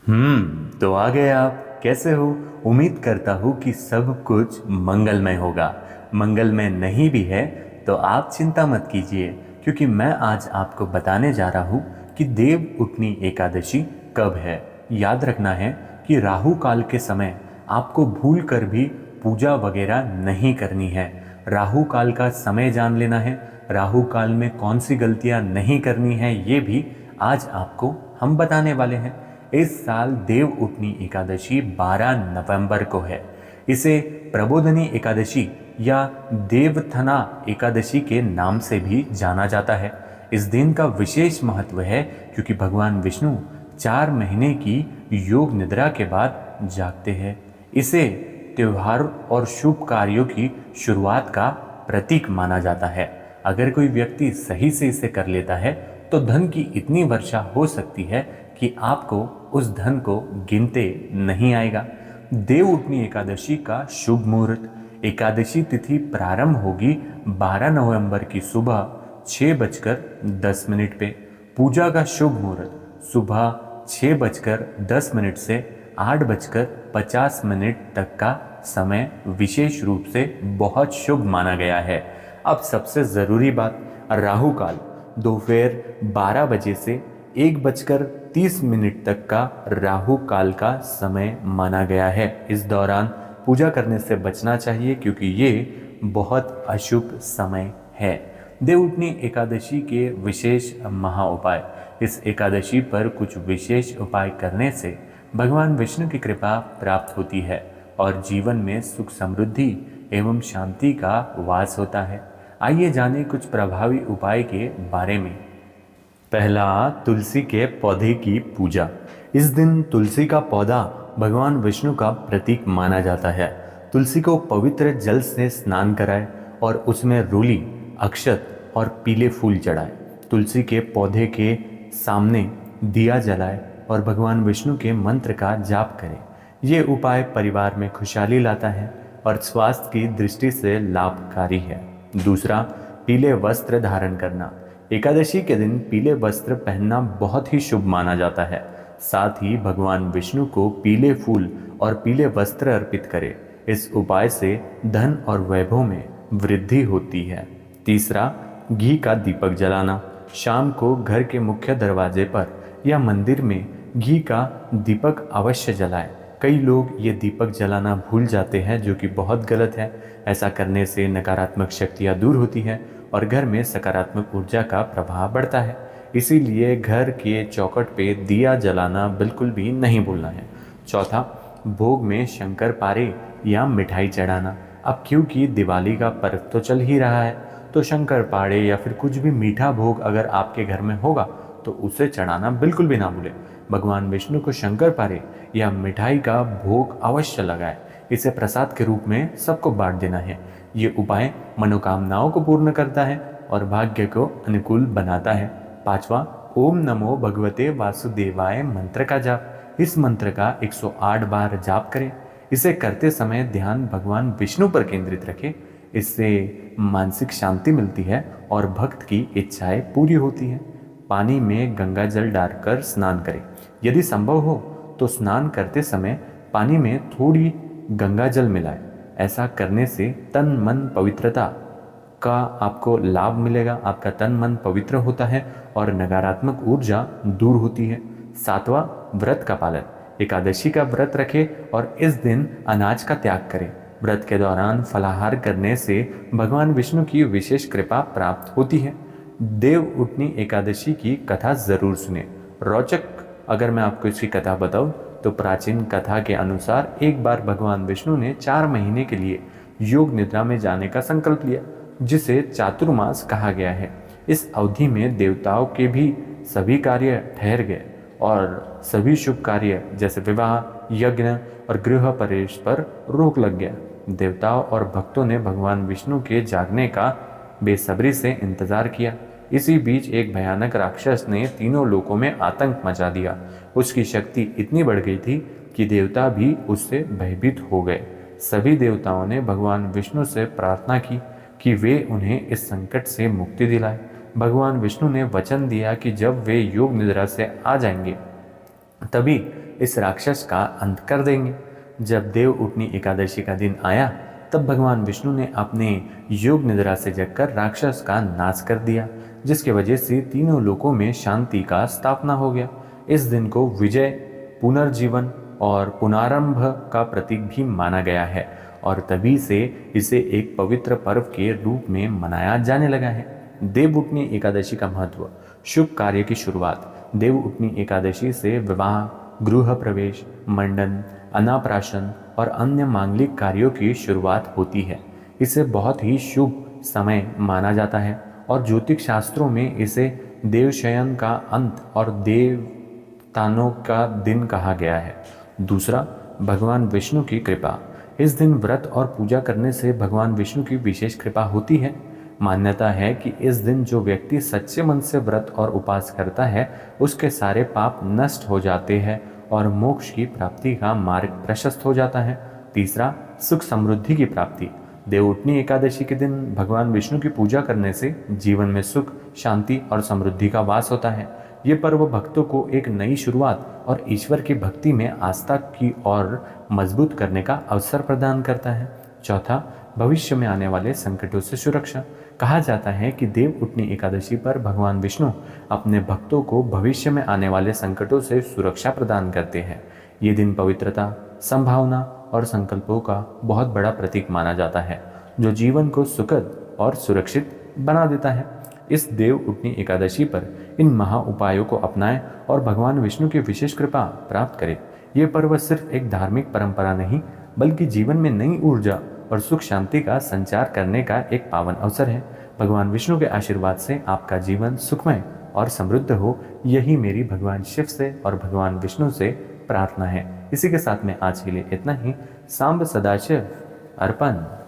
तो आ गए आप। कैसे हो? उम्मीद करता हूँ कि सब कुछ मंगलमय होगा। मंगलमय नहीं भी है तो आप चिंता मत कीजिए, क्योंकि मैं आज आपको बताने जा रहा हूँ कि देव उठनी एकादशी कब है। याद रखना है कि राहु काल के समय आपको भूल कर भी पूजा वगैरह नहीं करनी है। राहु काल का समय जान लेना है। राहु काल में कौन सी गलतियां नहीं करनी है ये भी आज आपको हम बताने वाले हैं। इस साल देव उठनी एकादशी 12 नवंबर को है। इसे प्रबोधनी एकादशी या देवथना एकादशी के नाम से भी जाना जाता है। इस दिन का विशेष महत्व है क्योंकि भगवान विष्णु 4 महीने की योग निद्रा के बाद जागते हैं। इसे त्योहार और शुभ कार्यों की शुरुआत का प्रतीक माना जाता है। अगर कोई व्यक्ति सही से इसे कर लेता है तो धन की इतनी वर्षा हो सकती है कि आपको उस धन को गिनते नहीं आएगा। देव उठनी एकादशी का शुभ मुहूर्त। एकादशी तिथि प्रारंभ होगी 12 नवंबर की सुबह 6:10 पे। पूजा का शुभ मुहूर्त सुबह 6:10 से 8:50 तक का समय विशेष रूप से बहुत शुभ माना गया है। अब सबसे ज़रूरी बात, राहु काल दोपहर 12 बजे से 1:30 तक का राहु काल का समय माना गया है। इस दौरान पूजा करने से बचना चाहिए क्योंकि ये बहुत अशुभ समय है। देवउठनी एकादशी के विशेष महा उपाय। इस एकादशी पर कुछ विशेष उपाय करने से भगवान विष्णु की कृपा प्राप्त होती है और जीवन में सुख समृद्धि एवं शांति का वास होता है। आइए जानें कुछ प्रभावी उपाय के बारे में। पहला, तुलसी के पौधे की पूजा। इस दिन तुलसी का पौधा भगवान विष्णु का प्रतीक माना जाता है। तुलसी को पवित्र जल से स्नान कराएं और उसमें रूली, अक्षत और पीले फूल चढ़ाएं। तुलसी के पौधे के सामने दिया जलाएं और भगवान विष्णु के मंत्र का जाप करें। ये उपाय परिवार में खुशहाली लाता है और स्वास्थ्य की दृष्टि से लाभकारी है। दूसरा, पीले वस्त्र धारण करना। एकादशी के दिन पीले वस्त्र पहनना बहुत ही शुभ माना जाता है। साथ ही भगवान विष्णु को पीले फूल और पीले वस्त्र अर्पित करें। इस उपाय से धन और वैभव में वृद्धि होती है। तीसरा, घी का दीपक जलाना। शाम को घर के मुख्य दरवाजे पर या मंदिर में घी का दीपक अवश्य जलाएं। कई लोग ये दीपक जलाना भूल जाते हैं, जो कि बहुत गलत है। ऐसा करने से नकारात्मक शक्तियाँ दूर होती है और घर में सकारात्मक ऊर्जा का प्रभाव बढ़ता है। इसीलिए घर के चौखट पे दिया जलाना बिल्कुल भी नहीं भूलना है। चौथा, भोग में शंकर पारे या मिठाई चढ़ाना। अब क्योंकि दिवाली का पर्व तो चल ही रहा है, तो शंकर पारे या फिर कुछ भी मीठा भोग अगर आपके घर में होगा तो उसे चढ़ाना बिल्कुल भी ना भूलें। भगवान विष्णु को शंकर पारे या मिठाई का भोग अवश्य लगाएं। इसे प्रसाद के रूप में सबको बांट देना है। ये उपाय मनोकामनाओं को पूर्ण करता है और भाग्य को अनुकूल बनाता है। पांचवा, ओम नमो भगवते वासुदेवाय मंत्र का जाप। इस मंत्र का 108 बार जाप करें। इसे करते समय ध्यान भगवान विष्णु पर केंद्रित रखें। इससे मानसिक शांति मिलती है और भक्त की इच्छाएं पूरी होती हैं। पानी में गंगा जल डालकर स्नान करें। यदि संभव हो तो स्नान करते समय पानी में थोड़ी गंगा जल मिलाएं। ऐसा करने से तन मन पवित्रता का आपको लाभ मिलेगा। आपका तन मन पवित्र होता है और नकारात्मक ऊर्जा दूर होती है। सातवां, व्रत का पालन। एकादशी का व्रत रखें और इस दिन अनाज का त्याग करें। व्रत के दौरान फलाहार करने से भगवान विष्णु की विशेष कृपा प्राप्त होती है। देव उठनी एकादशी की कथा जरूर सुने। रोचक अगर मैं आपको इसकी कथा बताऊं तो प्राचीन कथा के अनुसार एक बार भगवान विष्णु ने 4 महीने के लिए योग निद्रा में जाने का संकल्प लिया, जिसे चातुर्मास कहा गया है। इस अवधि में देवताओं के भी सभी कार्य ठहर गए और सभी शुभ कार्य जैसे विवाह, यज्ञ और गृह प्रवेश पर रोक लग गया। देवताओं और भक्तों ने भगवान विष्णु के जागने का बेसब्री से इंतजार किया। इसी बीच एक भयानक राक्षस ने तीनों लोकों में आतंक मचा दिया। उसकी शक्ति इतनी बढ़ गई थी कि देवता भी उससे भयभीत हो गए। सभी देवताओं ने भगवान विष्णु से प्रार्थना की कि वे उन्हें इस संकट से मुक्ति दिलाए। भगवान विष्णु ने वचन दिया कि जब वे योग निद्रा से आ जाएंगे तभी इस राक्षस का अंत कर देंगे। जब देव उठनी एकादशी का दिन आया तब भगवान विष्णु ने अपने योग निद्रा से जगकर राक्षस का नाश कर दिया, जिसके वजह से तीनों लोकों में शांति का स्थापना हो गया। इस दिन को विजय, पुनर्जीवन और पुनरारंभ का प्रतीक भी माना गया है और तभी से इसे एक पवित्र पर्व के रूप में मनाया जाने लगा है। देवउठनी एकादशी का महत्व। शुभ कार्य की शुरुआत। देवउठनी एकादशी से विवाह, गृह प्रवेश, मंडन, अन्नप्राशन और अन्य मांगलिक कार्यों की शुरुआत होती है। इसे बहुत ही शुभ समय माना जाता है और ज्योतिष शास्त्रों में इसे देवशयन का अंत और देवतानों का दिन कहा गया है। दूसरा, भगवान विष्णु की कृपा। इस दिन व्रत और पूजा करने से भगवान विष्णु की विशेष कृपा होती है। मान्यता है कि इस दिन जो व्यक्ति सच्चे मन से व्रत और उपवास करता है उसके सारे पाप नष्ट हो जाते हैं और मोक्ष की प्राप्ति का मार्ग प्रशस्त हो जाता है। तीसरा, सुख समृद्धि की प्राप्ति। देवउठनी एकादशी के दिन भगवान विष्णु की पूजा करने से जीवन में सुख, शांति और समृद्धि का वास होता है। ये पर्व भक्तों को एक नई शुरुआत और ईश्वर की भक्ति में आस्था की ओर मजबूत करने का अवसर प्रदान करता है। चौथा, भविष्य में आने वाले संकटों से सुरक्षा। कहा जाता है कि देवउठनी एकादशी पर भगवान विष्णु अपने भक्तों को भविष्य में आने वाले संकटों से सुरक्षा प्रदान करते हैं। ये दिन पवित्रता, संभावना और संकल्पों का बहुत बड़ा प्रतीक माना जाता है, जो जीवन को सुखद और सुरक्षित बना देता है। इस देवउठनी एकादशी पर इन महा उपायों को अपनाएं और भगवान विष्णु की विशेष कृपा प्राप्त करें। ये पर्व सिर्फ एक धार्मिक परंपरा नहीं, बल्कि जीवन में नई ऊर्जा और सुख शांति का संचार करने का एक पावन अवसर है। भगवान विष्णु के आशीर्वाद से आपका जीवन सुखमय और समृद्ध हो, यही मेरी भगवान शिव से और भगवान विष्णु से प्रार्थना है। इसी के साथ में आज के लिए इतना ही। सांब सदाशिव अर्पण।